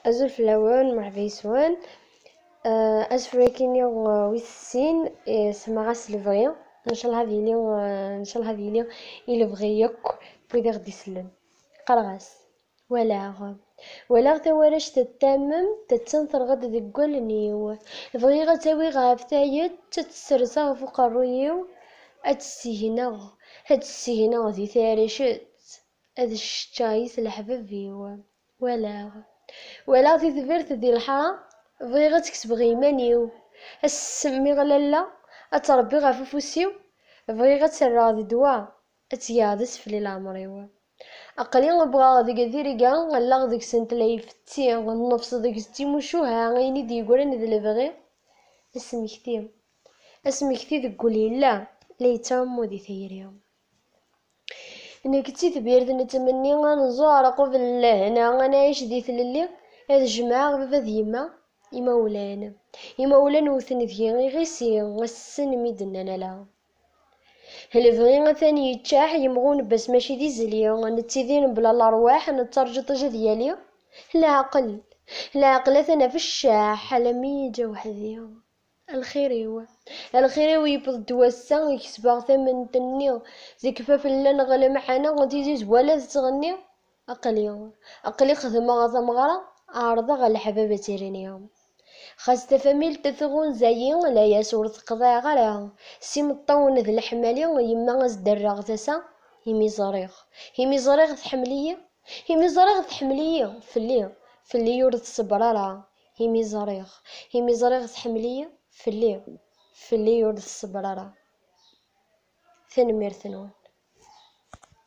أزول فلاون مرحبا يسوان. أزفريكيني ويسين سماغاس لفغيا إن شاء الله هذه اليوم إن شاء الله هذه اليوم إلا بغي يك بغي غدي يسلم قرغاس ولا ثوالش تتمم تتسنثر غد ذي قولنيو بغي غتاوي غافتايت تتسرسا فوق الرويو هاد السيهنا ذي ثارشت هاد الشتايس الحبابيو ولا في ثبرت ذي الحرام بغي غتكسب غيمانيو السمي غلالا اتربي غفوفوسيو بغي غتسرى ذي دوا اتيادس في العمريو اقلي نبغى ذيك ذيريكا غلا ذيك سنت لايفتي النفس ذيك ستيموشوها غيني دي يقولن ذي البغي اسمي كثي ذي قولي لا ليتامو ذي ثيريو انا كنتي تبيرد نتمني غنزور قبل هنا غنعيش دي ثللي هاد الجماعة بابا يما ولان وثن ذي غيسي غسن ميدنا لا هل بغي ثاني يتشاح يمغون بس ماشي دي زليا نتيذين بلا الارواح نترجط ديالي العقل ثنا في الشاح لمي جا وحدي الخير يبض دوسا يكسبغ ثمن تني زي كفاف لنا غلا معانا غتيجي زوالا تغني اقلي خدمة غمغرة عارضة غا الحبابة تيرينيهم خاص تفاميل تثغون زين لا يسور تقضي غيرها سي مطون ذي الحمالي يما غزدرغ تسا يمي زريغ تحمليه في اللي يورد الصبرارة يمي زريغ تحمليه في اللي يورد الصبرارة ثنمير ثنون.